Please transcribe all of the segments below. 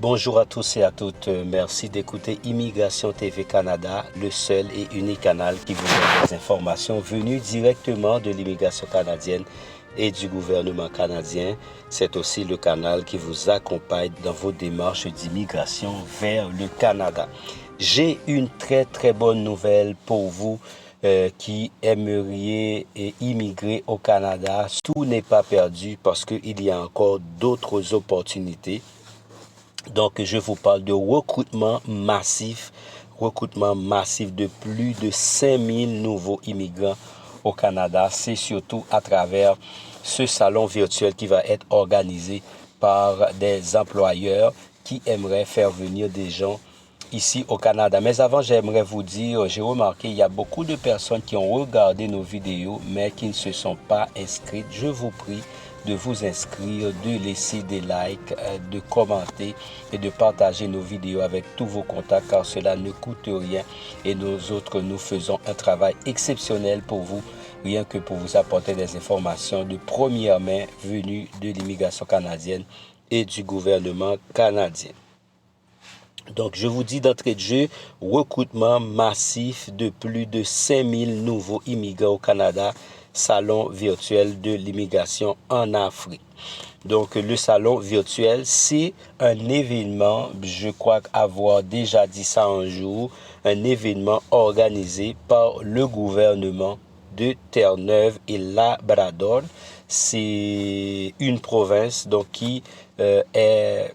Bonjour à tous et à toutes. Merci d'écouter Immigration TV Canada, le seul et unique canal qui vous donne des informations venues directement de l'immigration canadienne et du gouvernement canadien. C'est aussi le canal qui vous accompagne dans vos démarches d'immigration vers le Canada. J'ai une très bonne nouvelle pour vous qui aimeriez immigrer au Canada. Tout n'est pas perdu parce qu'il y a encore d'autres opportunités. Donc, je vous parle de recrutement massif de plus de 5000 nouveaux immigrants au Canada. C'est surtout à travers ce salon virtuel qui va être organisé par des employeurs qui aimeraient faire venir des gens ici au Canada. Mais avant, j'aimerais vous dire, j'ai remarqué, il y a beaucoup de personnes qui ont regardé nos vidéos, mais qui ne se sont pas inscrites. Je vous prie de vous inscrire, de laisser des likes, de commenter et de partager nos vidéos avec tous vos contacts, car cela ne coûte rien et nous autres, nous faisons un travail exceptionnel pour vous, rien que pour vous apporter des informations de première main venues de l'immigration canadienne et du gouvernement canadien. Donc, je vous dis d'entrée de jeu, recrutement massif de plus de 5000 nouveaux immigrants au Canada, salon virtuel de l'immigration en Afrique. Donc, le salon virtuel, c'est un événement, je crois avoir déjà dit ça un jour, un événement organisé par le gouvernement de Terre-Neuve et Labrador. C'est une province donc, qui est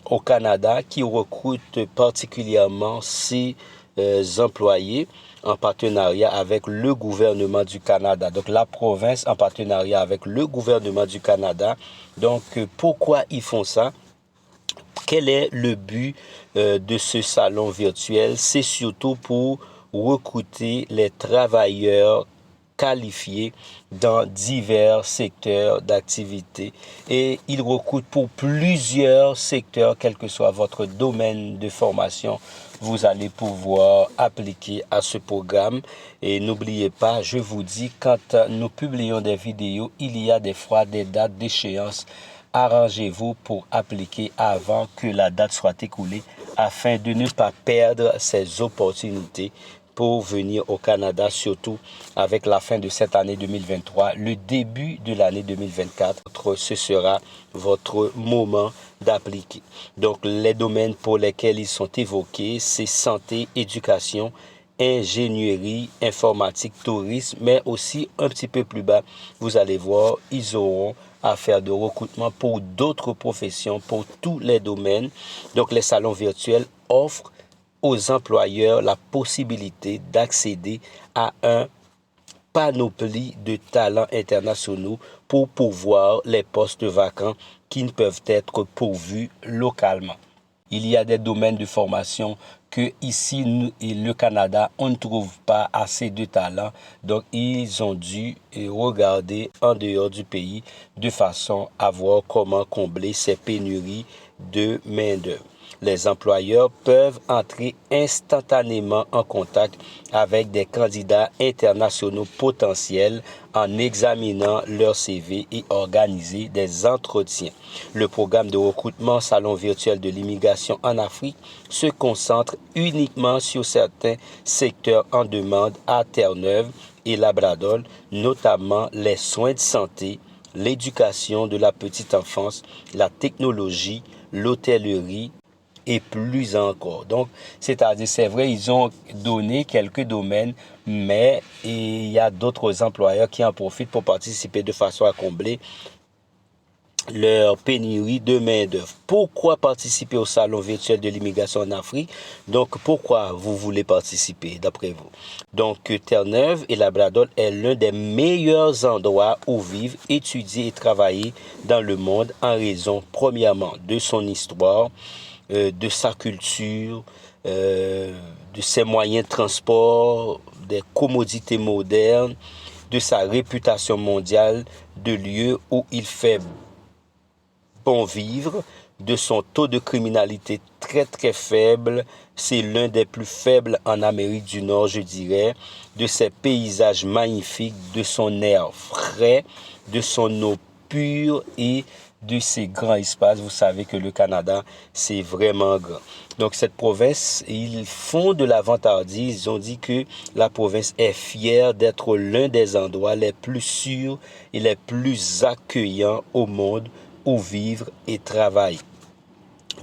au Canada qui recrute particulièrement ses employés en partenariat avec le gouvernement du Canada. Donc la province en partenariat avec le gouvernement du Canada. Donc pourquoi ils font ça? Quel est le but de ce salon virtuel? C'est surtout pour recruter les travailleurs qualifiés dans divers secteurs d'activité et il recrute pour plusieurs secteurs, quel que soit votre domaine de formation, vous allez pouvoir appliquer à ce programme. Et n'oubliez pas, je vous dis, quand nous publions des vidéos, il y a des fois des dates d'échéance. Arrangez-vous pour appliquer avant que la date soit écoulée afin de ne pas perdre ces opportunités pour venir au Canada, surtout avec la fin de cette année 2023, le début de l'année 2024. Ce sera votre moment d'appliquer. Donc, les domaines pour lesquels ils sont évoqués, c'est santé, éducation, ingénierie, informatique, tourisme, mais aussi un petit peu plus bas, vous allez voir, ils auront à faire de recrutement pour d'autres professions, pour tous les domaines. Donc, les salons virtuels offrent aux employeurs la possibilité d'accéder à un panoplie de talents internationaux pour pourvoir les postes vacants qui ne peuvent être pourvus localement. Il y a des domaines de formation que ici, nous et le Canada, on ne trouve pas assez de talents. Donc, ils ont dû regarder en dehors du pays de façon à voir comment combler ces pénuries de main-d'œuvre. Les employeurs peuvent entrer instantanément en contact avec des candidats internationaux potentiels en examinant leur CV et organiser des entretiens. Le programme de recrutement Salon virtuel de l'immigration en Afrique se concentre uniquement sur certains secteurs en demande à Terre-Neuve et Labrador, notamment les soins de santé, l'éducation de la petite enfance, la technologie, l'hôtellerie, et plus encore. Donc, c'est-à-dire, c'est vrai, ils ont donné quelques domaines, mais il y a d'autres employeurs qui en profitent pour participer de façon à combler leur pénurie de main-d'œuvre. Pourquoi participer au salon virtuel de l'immigration en Afrique? Donc, pourquoi vous voulez participer, d'après vous? Donc, Terre-Neuve et Labrador est l'un des meilleurs endroits où vivre, étudier et travailler dans le monde en raison, premièrement, de son histoire, de sa culture, de ses moyens de transport, des commodités modernes, de sa réputation mondiale, de lieux où il fait bon vivre, de son taux de criminalité très faible, c'est l'un des plus faibles en Amérique du Nord, je dirais, de ses paysages magnifiques, de son air frais, de son eau pure et de ces grands espaces. Vous savez que le Canada, c'est vraiment grand. Donc cette province, ils font de la vantardise. Ils ont dit que la province est fière d'être l'un des endroits les plus sûrs et les plus accueillants au monde où vivre et travailler.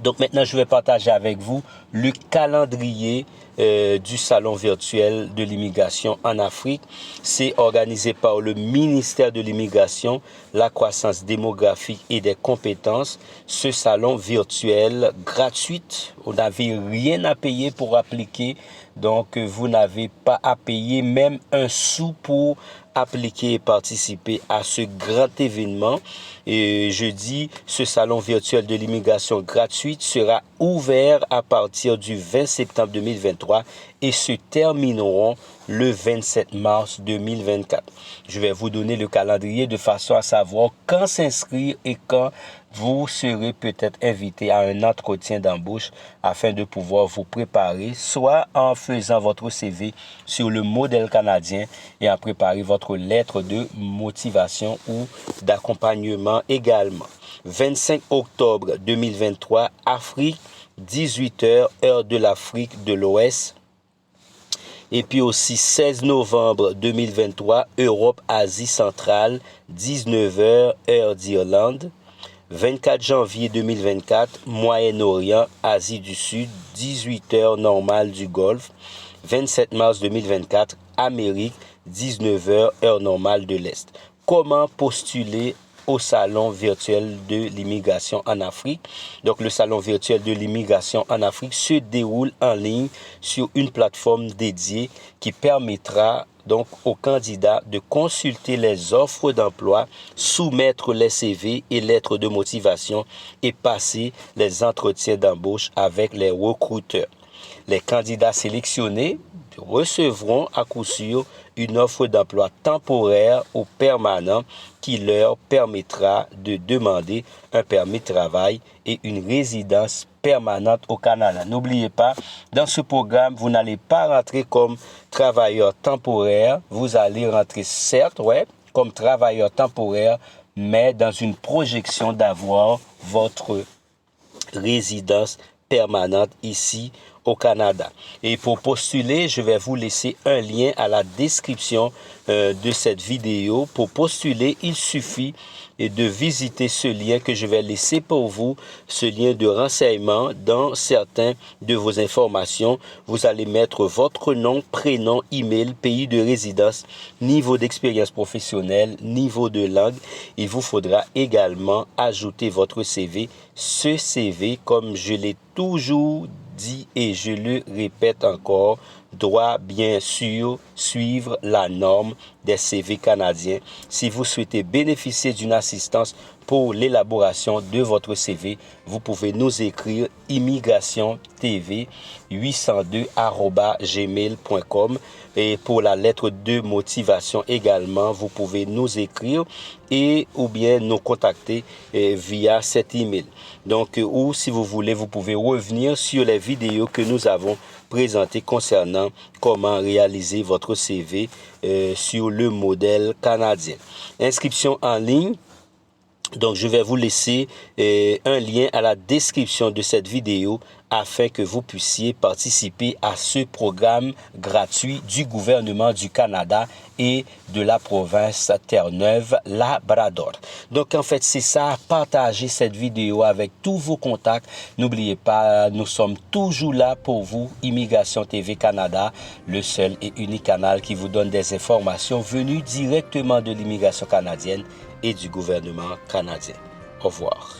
Donc maintenant, je vais partager avec vous le calendrier du salon virtuel de l'immigration en Afrique. C'est organisé par le ministère de l'immigration, la croissance démographique et des compétences. Ce salon virtuel gratuit, on n'avait rien à payer pour appliquer. Donc, vous n'avez pas à payer même un sou pour appliquer et participer à ce grand événement. Et je dis, ce salon virtuel de l'immigration gratuite sera ouvert à partir du 20 septembre 2023 et se termineront le 27 mars 2024. Je vais vous donner le calendrier de façon à savoir quand s'inscrire et quand vous serez peut-être invité à un entretien d'embauche afin de pouvoir vous préparer, soit en faisant votre CV sur le modèle canadien et en préparer votre lettre de motivation ou d'accompagnement également. 25 octobre 2023, Afrique, 18h, heure de l'Afrique de l'Ouest. Et puis aussi 16 novembre 2023, Europe, Asie centrale, 19h, heure d'Irlande. 24 janvier 2024, Moyen-Orient, Asie du Sud, 18h normale du Golfe. 27 mars 2024, Amérique, 19h, heure normale de l'Est. Comment postuler au salon virtuel de l'immigration en Afrique? Donc, le salon virtuel de l'immigration en Afrique se déroule en ligne sur une plateforme dédiée qui permettra donc aux candidats de consulter les offres d'emploi, soumettre les CV et lettres de motivation et passer les entretiens d'embauche avec les recruteurs. Les candidats sélectionnés recevront à coup sûr une offre d'emploi temporaire ou permanent qui leur permettra de demander un permis de travail et une résidence permanente au Canada. N'oubliez pas, dans ce programme, vous n'allez pas rentrer comme travailleur temporaire. Vous allez rentrer, certes, comme travailleur temporaire, mais dans une projection d'avoir votre résidence permanente ici au Canada. Et pour postuler, je vais vous laisser un lien à la description de cette vidéo. Pour postuler, il suffit de visiter ce lien que je vais laisser pour vous, ce lien de renseignement. Dans certaines de vos informations, vous allez mettre votre nom, prénom, email, pays de résidence, niveau d'expérience professionnelle, niveau de langue. Il vous faudra également ajouter votre CV. Ce CV, comme je l'ai toujours dit et je le répète encore, doit bien sûr suivre la norme des CV canadiens. Si vous souhaitez bénéficier d'une assistance pour l'élaboration de votre CV, vous pouvez nous écrire immigrationtv802@gmail.com et pour la lettre de motivation également, vous pouvez nous écrire et ou bien nous contacter via cet email. Donc, ou si vous voulez, vous pouvez revenir sur les vidéos que nous avons présentées concernant comment réaliser votre CV sur le modèle canadien. Inscription en ligne. Donc, je vais vous laisser un lien à la description de cette vidéo afin que vous puissiez participer à ce programme gratuit du gouvernement du Canada et de la province Terre-Neuve-Labrador. Donc, en fait, c'est ça, partagez cette vidéo avec tous vos contacts. N'oubliez pas, nous sommes toujours là pour vous, Immigration TV Canada, le seul et unique canal qui vous donne des informations venues directement de l'immigration canadienne et du gouvernement canadien. Au revoir.